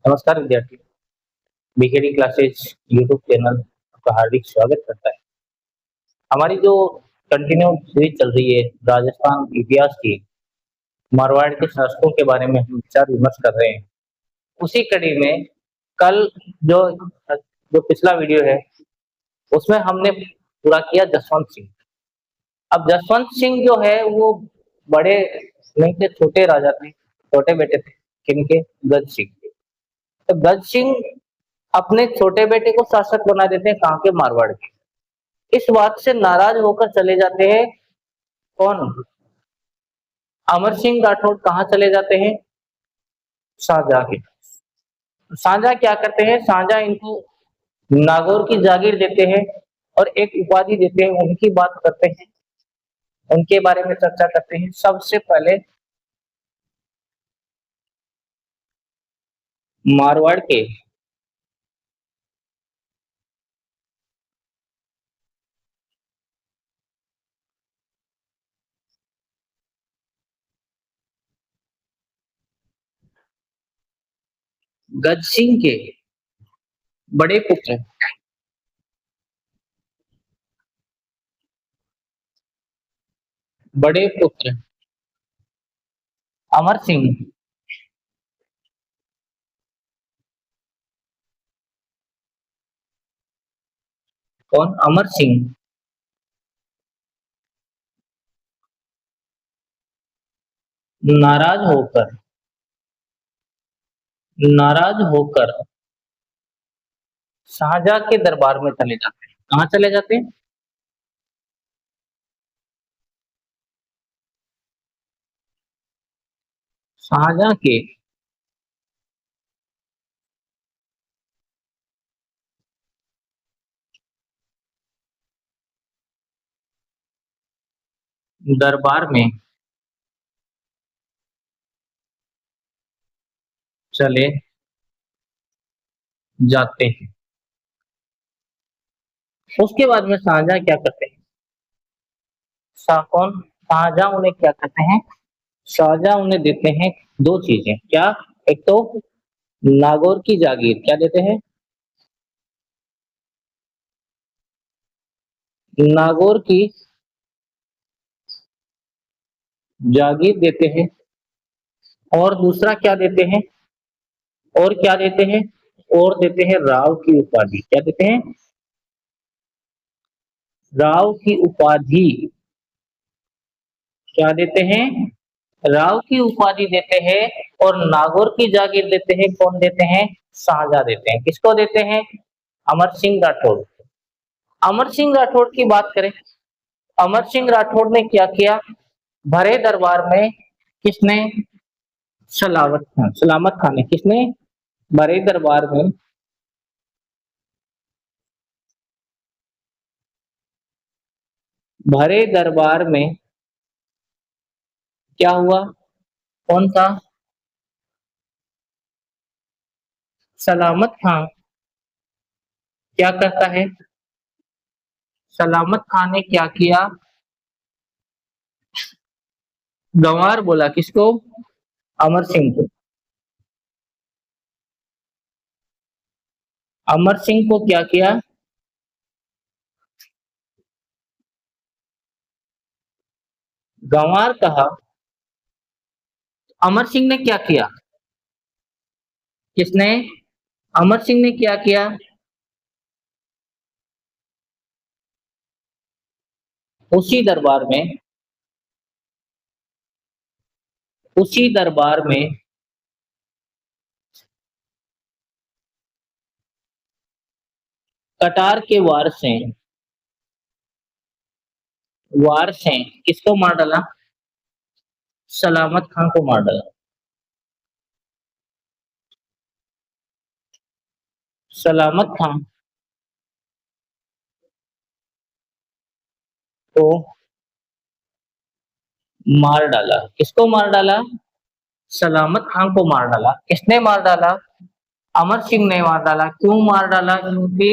नमस्कार विद्यार्थी, BKD classes YouTube channel आपका हार्दिक स्वागत करता है। हमारी जो कंटिन्यू सीरीज चल रही है राजस्थान इतिहास की, मारवाड़ के शासकों के बारे में हम विचार विमर्श कर रहे हैं। उसी कड़ी में कल जो जो पिछला वीडियो है उसमें हमने पूरा किया जसवंत सिंह। अब जसवंत सिंह जो है वो बड़े नहीं थे, छोटे राजा थे, छोटे बेटे थे किनके? गज सिंह के। तो गज सिंह अपने छोटे बेटे को शासक बना देते हैं, कहाँ के? मारवाड़ के। इस बात से नाराज होकर चले जाते हैं कौन? अमर सिंह राठौड़। कहाँ चले जाते हैं? शाहजहां के। शाहजहां क्या करते हैं? शाहजहां इनको नागौर की जागीर देते हैं और एक उपाधि देते हैं। उनकी बात करते हैं, उनके बारे में चर्चा करते हैं। सबसे पहले मारवाड़ के गज सिंह के बड़े पुत्र बड़े पुत्र अमर सिंह कौन? अमर सिंह नाराज होकर नाराज होकर शाहजहां के दरबार में चले जाते हैं। कहाँ चले जाते हैं? शाहजहां के दरबार में चले जाते हैं। उसके बाद में शाहजहां क्या करते हैं? शाहजहां उन्हें क्या करते हैं? शाहजहां उन्हें देते हैं दो चीजें। क्या? एक तो नागौर की जागीर। क्या देते हैं? नागौर की जागीर देते हैं। और दूसरा क्या देते हैं? और क्या देते हैं? और देते हैं राव की उपाधि। क्या देते हैं? राव की उपाधि। क्या देते हैं? राव की उपाधि देते हैं। और नागौर की जागीर देते हैं। कौन देते हैं? शाहजहां देते हैं। किसको देते हैं? अमर सिंह राठौड़। अमर सिंह राठौड़ की बात करें, अमर सिंह राठौड़ ने क्या किया? भरे दरबार में किसने? सलामत खान ने। किसने? भरे दरबार में भरे दरबार में क्या हुआ? कौन सा? सलामत खान क्या करता है? सलामत खान ने क्या किया? गंवार बोला। किसको? अमर सिंह को। अमर सिंह को क्या किया? गंवार कहा। अमर सिंह ने क्या किया? किसने? अमर सिंह ने क्या किया? उसी दरबार में उसी दरबार में कटार के वार से किसको मार डाला? सलामत खान को मार डाला। सलामत खान को मार डाला। किसको मार डाला? सलामत खान को मार डाला। किसने मार डाला? अमर सिंह ने मार डाला। क्यों मार डाला? क्योंकि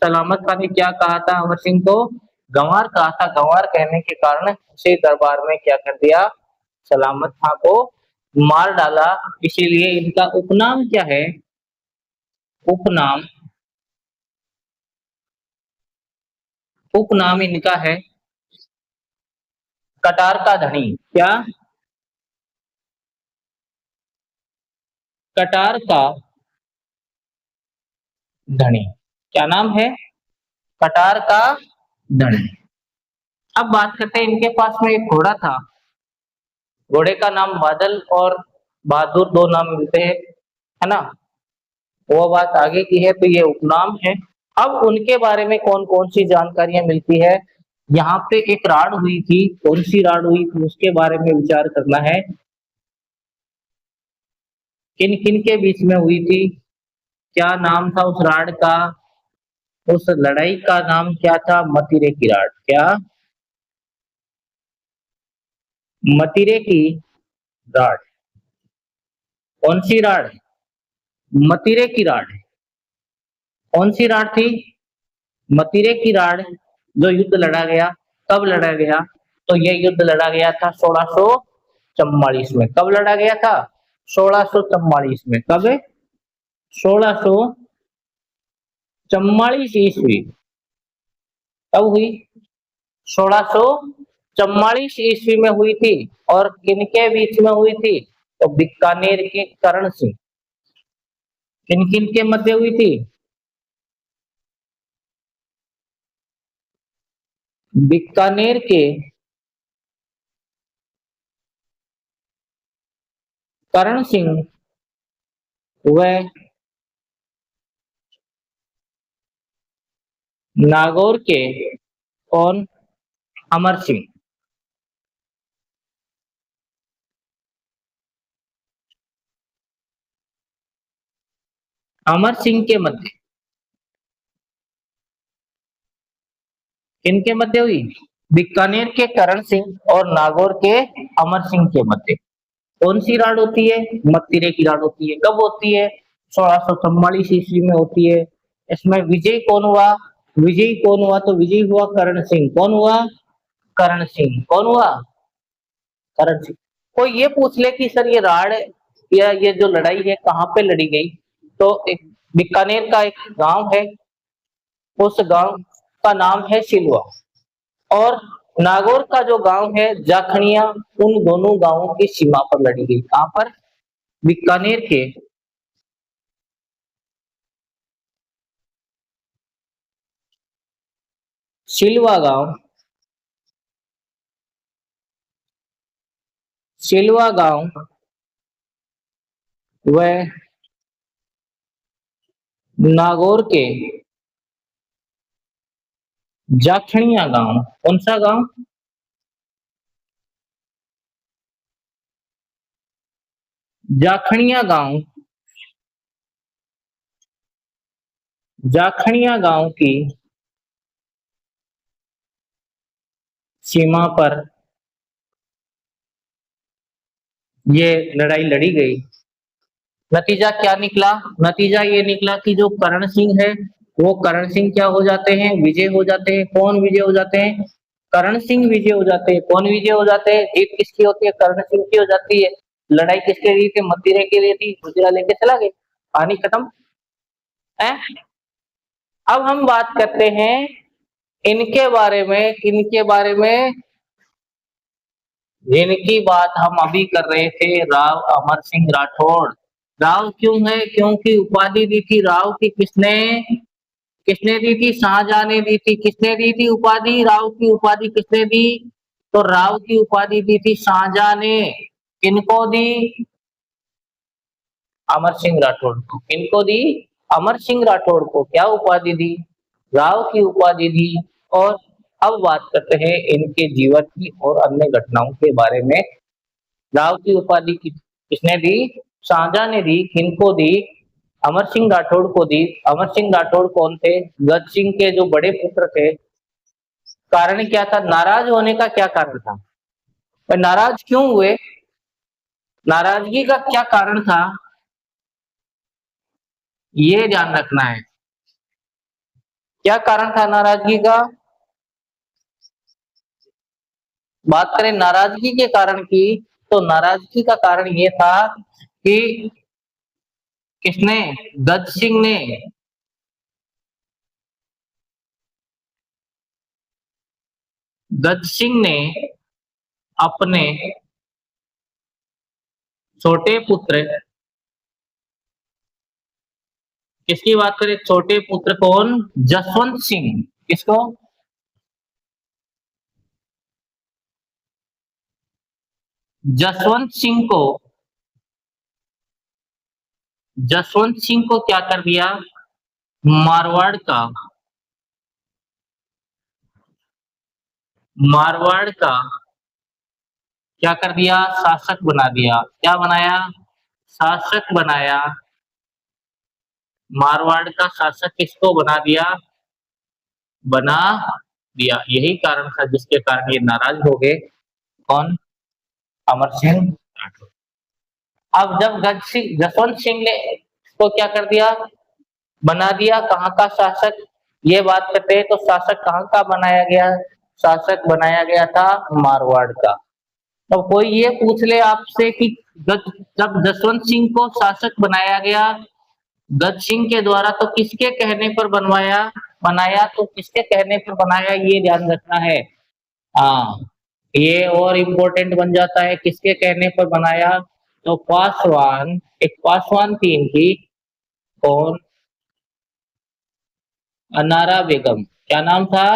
सलामत खान ने क्या कहा था? अमर सिंह को गंवार कहा था। गंवार कहने के कारण उसे दरबार में क्या कर दिया? सलामत खान को मार डाला। इसीलिए इनका उपनाम क्या है? उपनाम उपनाम इनका है कटार का धनी। क्या? कटार का धनी। क्या नाम है? कटार का धनी। अब बात करते हैं, इनके पास में एक घोड़ा था। घोड़े का नाम बादल और बहादुर दो नाम मिलते हैं, है ना। वो बात आगे की है, तो ये उपनाम है। अब उनके बारे में कौन कौन सी जानकारियां मिलती है। यहाँ पे एक राड हुई थी, कौन सी राड हुई थी उसके बारे में विचार करना है। किन किन के बीच में हुई थी, क्या नाम था उस राड का, उस लड़ाई का नाम क्या था। मतिरे की राड। क्या? मतिरे की राड। कौन सी राड? मतिरे की राड। कौन सी राड थी? मतिरे की राड। जो युद्ध लड़ा गया, कब लड़ा गया? तो ये युद्ध लड़ा गया था 1644 में। कब लड़ा गया था? 1644 में। कब? 1644 ईस्वी। कब हुई? 1644 ईस्वी में हुई थी। और किनके बीच में हुई थी? तो बीकानेर के करण सिंह। किन किन के मध्य हुई थी? बीकानेर के करण सिंह व नागौर के कौन? अमर सिंह। अमर सिंह के मध्य। किनके मध्य हुई? बीकानेर के करण सिंह और नागौर के अमर सिंह के मध्य। कौन सी राड होती है? मत्तिरे की राड होती है। कब होती है? 1644 ईस्वी में होती है। इसमें विजय कौन हुआ? विजयी कौन हुआ? तो विजयी हुआ करण सिंह। कौन हुआ? करण सिंह। कौन हुआ? करण सिंह। कोई ये पूछ ले कि सर ये राड या ये जो लड़ाई है कहाँ पे लड़ी गई, तो एक बीकानेर का एक गांव है, उस गांव का नाम है सिलवा। और नागौर का जो गांव है जाखनिया, उन दोनों गांवों की सीमा पर लड़ी गई। कहां पर? बीकानेर के सिलवा गांव। सिलवा गांव व नागौर के जाखनिया गांव। कौन सा गांव? जाखनिया गांव। जाखनिया गांव की सीमा पर ये लड़ाई लड़ी गई। नतीजा क्या निकला? नतीजा ये निकला कि जो करण सिंह है, वो करण सिंह क्या हो जाते हैं? विजय हो जाते हैं। कौन विजय हो जाते हैं? करण सिंह विजय हो जाते हैं। कौन विजय हो जाते हैं? जीत किसकी होती है? करण सिंह की हो जाती है। लड़ाई किसके लिए थी? मदिरे के लिए थी। गुजरा लेके चला गया, कहानी खत्म है। अब हम बात करते हैं इनके बारे में, किनके बारे में, जिनकी बात हम अभी कर रहे थे, राव अमर सिंह राठौड़। राव क्यों है? क्योंकि उपाधि दी थी राव की किसने? किसने दी थी? शाहजहां ने दी थी। किसने दी थी उपाधि? राव की उपाधि किसने दी? तो राव की उपाधि दी थी शाहजहां ने। किनको दी? अमर सिंह राठौड़ को। किनको दी? अमर सिंह राठौड़ को क्या उपाधि दी? राव की उपाधि दी। और अब बात करते हैं इनके जीवन की और अन्य घटनाओं के बारे में। राव की उपाधि किसने दी? शाहजहां ने दी। किनको दी? अमर सिंह राठौड़ को दी। अमर सिंह राठौड़ कौन थे? गज सिंह के जो बड़े पुत्र थे। कारण क्या था? नाराज होने का क्या कारण था? पर नाराज क्यों हुए? नाराजगी का क्या कारण था? ये ध्यान रखना है। क्या कारण था नाराजगी का? बात करें नाराजगी के कारण की, तो नाराजगी का कारण ये था कि किसने? गज सिंह ने। गज सिंह ने अपने छोटे पुत्र, किसकी बात करें? छोटे पुत्र कौन? जसवंत सिंह। किसको? जसवंत सिंह को, जसवंत सिंह को क्या कर दिया? मारवाड़ का, मारवाड़ का क्या कर दिया? शासक बना दिया। क्या बनाया? शासक बनाया। मारवाड़ का शासक किसको बना दिया? बना दिया। यही कारण था जिसके कारण ये नाराज हो गए। कौन? अमर सिंह राठौर। अब जब गज सिंह, जसवंत सिंह ने इसको क्या कर दिया? बना दिया। कहाँ का शासक? ये बात करते हैं तो शासक कहाँ का बनाया गया? शासक बनाया गया था मारवाड़ का। तो कोई ये पूछ ले आपसे कि जब जसवंत सिंह को शासक बनाया गया गज सिंह के द्वारा, तो किसके कहने पर बनवाया बनाया? तो किसके कहने पर बनाया, ये ध्यान रखना है। हाँ, ये और इम्पोर्टेंट बन जाता है। किसके कहने पर बनाया? तो पासवान, एक पासवान थी इनकी, कौन? अनारा बेगम। क्या नाम था?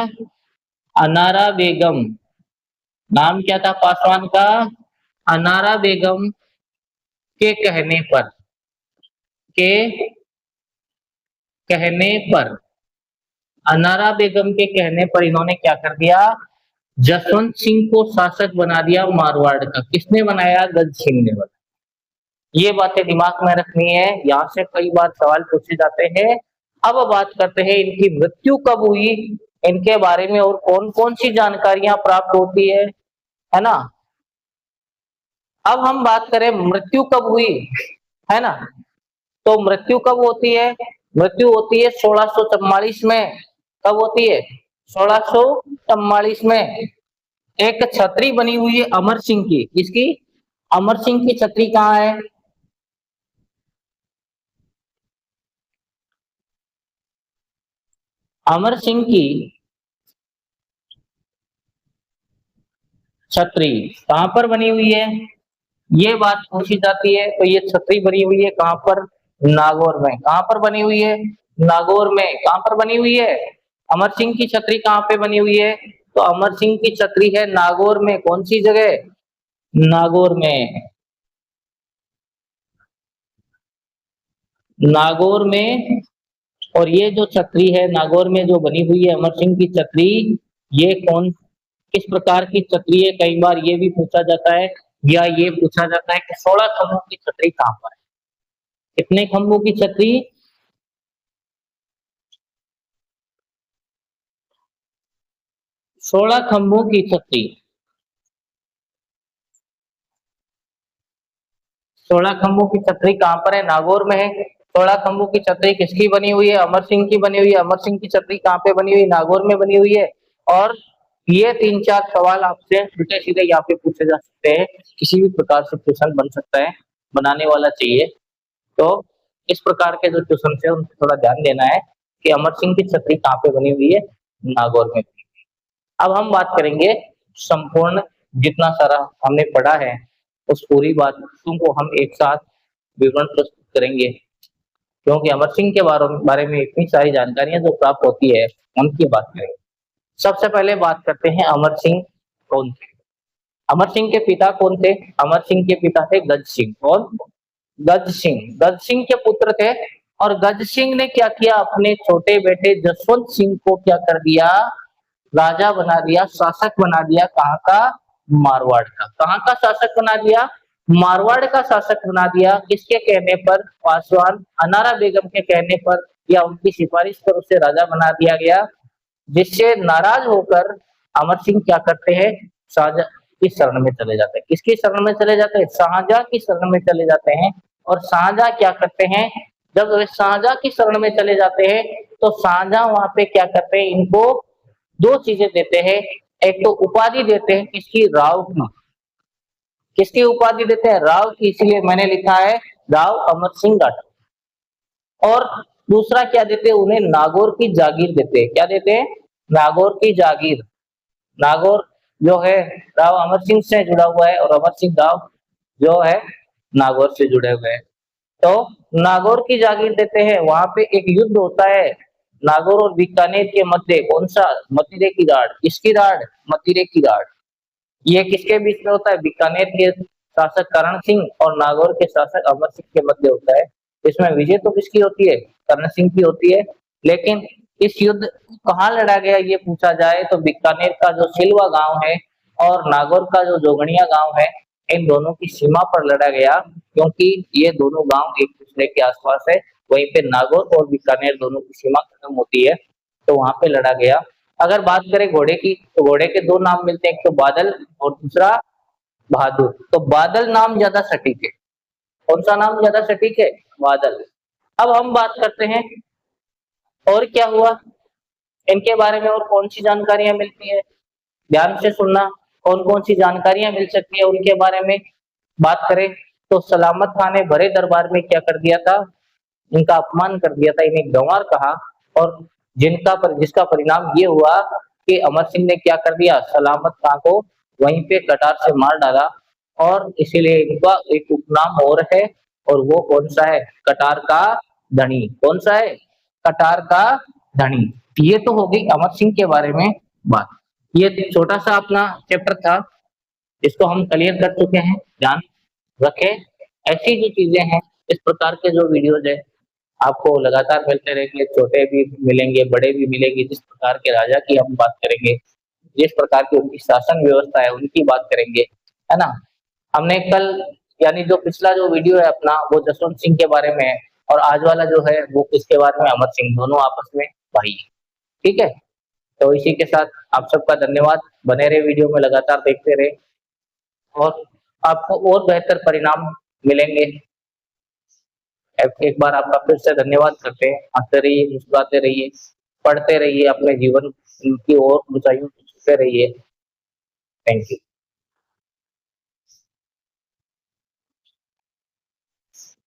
अनारा बेगम। नाम क्या था पासवान का? अनारा बेगम के कहने पर, के कहने पर, अनारा बेगम के कहने पर इन्होंने क्या कर दिया? जसवंत सिंह को शासक बना दिया मारवाड़ का। किसने बनाया? गज सिंह ने बनाया। ये बातें दिमाग में रखनी है, यहाँ से कई बार सवाल पूछे जाते हैं। अब बात करते हैं इनकी मृत्यु कब हुई, इनके बारे में और कौन कौन सी जानकारियां प्राप्त होती है ना। अब हम बात करें मृत्यु कब हुई, है ना। तो मृत्यु कब होती है? मृत्यु होती है 1644 में। कब होती है? 1644 में। एक छतरी बनी हुई है अमर सिंह की। किसकी? अमर सिंह की छतरी कहाँ है? अमर सिंह की छतरी कहाँ पर बनी हुई है? ये बात पूछी जाती है। तो ये छतरी बनी हुई है कहाँ पर? नागौर में। कहाँ पर बनी हुई है? नागौर में। कहाँ पर बनी हुई है? अमर सिंह की छतरी कहाँ पे बनी हुई है? तो अमर सिंह की छतरी है नागौर में। कौन सी जगह? नागौर में। नागौर में। और ये जो छतरी है नागौर में जो बनी हुई है अमर सिंह की छतरी, ये कौन, किस प्रकार की छतरी है? कई बार ये भी पूछा जाता है, या ये पूछा जाता है कि 16 खंभों की छतरी कहाँ पर है? कितने खंभों की छतरी? 16 खंभों की छतरी। 16 खंभों की छतरी कहाँ पर है? नागौर में है। 16 खंभों की छतरी किसकी बनी हुई है? अमर सिंह की बनी हुई है। अमर सिंह की छतरी कहाँ पे बनी हुई है? नागौर में बनी हुई है। और ये 3-4 सवाल आपसे उल्टे सीधे यहाँ पे पूछे जा सकते हैं। किसी भी प्रकार से क्वेश्चन बन सकता है, बनाने वाला चाहिए। तो इस प्रकार के जो क्वेश्चन है उन थोड़ा ध्यान देना है कि अमर सिंह की छतरी कहाँ पे बनी हुई है? नागौर में। अब हम बात करेंगे संपूर्ण, जितना सारा हमने पढ़ा है उस पूरी बातों को हम एक साथ विवरण प्रस्तुत करेंगे, क्योंकि अमर सिंह के बारे में इतनी सारी जानकारियां जो प्राप्त होती है उनकी बात करेंगे। सबसे पहले बात करते हैं अमर सिंह कौन थे। अमर सिंह के पिता कौन थे? अमर सिंह के पिता थे गज सिंह। कौन? गज सिंह। गज सिंह के पुत्र थे। और गज सिंह ने क्या किया? अपने छोटे बेटे जसवंत सिंह को क्या कर दिया? राजा बना दिया, शासक बना दिया। कहाँ का? मारवाड़ का। कहाँ का शासक बना दिया? मारवाड़ का शासक बना दिया। किसके कहने पर? पासवान अनारा बेगम के कहने पर, या उनकी सिफारिश पर उसे राजा बना दिया गया। जिससे नाराज होकर अमर सिंह क्या करते हैं? शाहजहां की शरण में चले जाते हैं। किसकी शरण में चले जाते हैं? शाहजहां की शरण में चले जाते हैं। और शाहजहां क्या करते हैं? जब वे शाहजहां की शरण में चले जाते हैं तो शाहजहां वहां पे क्या करते हैं? इनको दो चीजें देते हैं। एक तो उपाधि देते हैं, किसकी? राव की। किसकी उपाधि देते हैं? राव की। इसलिए मैंने लिखा है राव अमर सिंह राठौर। और दूसरा क्या देते हैं, उन्हें नागौर की जागीर देते हैं। क्या देते हैं? नागौर की जागीर। नागौर जो है राव अमर सिंह से जुड़ा हुआ है और अमर सिंह राव जो है नागौर से जुड़े हुए हैं। तो नागौर की जागीर देते हैं। वहां पे एक युद्ध होता है नागौर और बीकानेर के मध्य। कौन सा? मतीरे की दाढ़। किसकी दाढ़? मतीरे की दाढ़। ये किसके बीच में होता है? बीकानेर के शासक करण सिंह और नागौर के शासक अमर सिंह के मध्य होता है। इसमें विजय तो किसकी होती है? करण सिंह की होती है। लेकिन इस युद्ध कहाँ लड़ा गया ये पूछा जाए तो बीकानेर का जो सिलवा गांव है और नागौर का जो जोगनिया गांव है, इन दोनों की सीमा पर लड़ा गया, क्योंकि ये दोनों गांव एक दूसरे के आसपास है। वहीं पे नागौर और बीकानेर दोनों की सीमा खत्म होती है, तो वहां पे लड़ा गया। अगर बात करें घोड़े की, तो घोड़े के दो नाम मिलते हैं, एक तो बादल और दूसरा बहादुर। तो बादल नाम ज्यादा सटीक है। कौन सा नाम ज्यादा सटीक है? बादल। अब हम बात करते हैं और क्या हुआ, इनके बारे में और कौन सी जानकारियां मिलती है। ध्यान से सुनना, कौन कौन सी जानकारियां मिल सकती है उनके बारे में बात करें तो सलामत खान ने भरे दरबार में क्या कर दिया था? इनका अपमान कर दिया था, इन्हें गंवार कहा। और जिसका परिणाम ये हुआ कि अमर सिंह ने क्या कर दिया? सलामत खां को वहीं पे कटार से मार डाला। और इसीलिए इनका एक उपनाम और है, और वो कौन सा है? कटार का धनी। कौन सा है? कटार का धनी। ये तो हो गई अमर सिंह के बारे में बात। ये छोटा सा अपना चैप्टर था, इसको हम क्लियर कर चुके हैं। ध्यान रखें ऐसी जो चीजें हैं, इस प्रकार के जो वीडियोज है आपको लगातार मिलते रहेंगे। छोटे भी मिलेंगे, बड़े भी मिलेंगे। जिस प्रकार के राजा की हम बात करेंगे, जिस प्रकार की उनकी शासन व्यवस्था है उनकी बात करेंगे, है ना। हमने कल यानी जो पिछला जो वीडियो है अपना, वो जसवंत सिंह के बारे में है, और आज वाला जो है वो किसके बारे में? अमर सिंह। दोनों आपस में भाई है। ठीक है, तो इसी के साथ आप सबका धन्यवाद। बने रहे वीडियो में, लगातार देखते रहे और आपको और बेहतर परिणाम मिलेंगे। एक बार आपका फिर से धन्यवाद करते हैं। हंसते रहिए, मुस्कुराते रहिए, पढ़ते रहिए, अपने जीवन की और ऊंचाइयों को छूते रहिए। Thank you.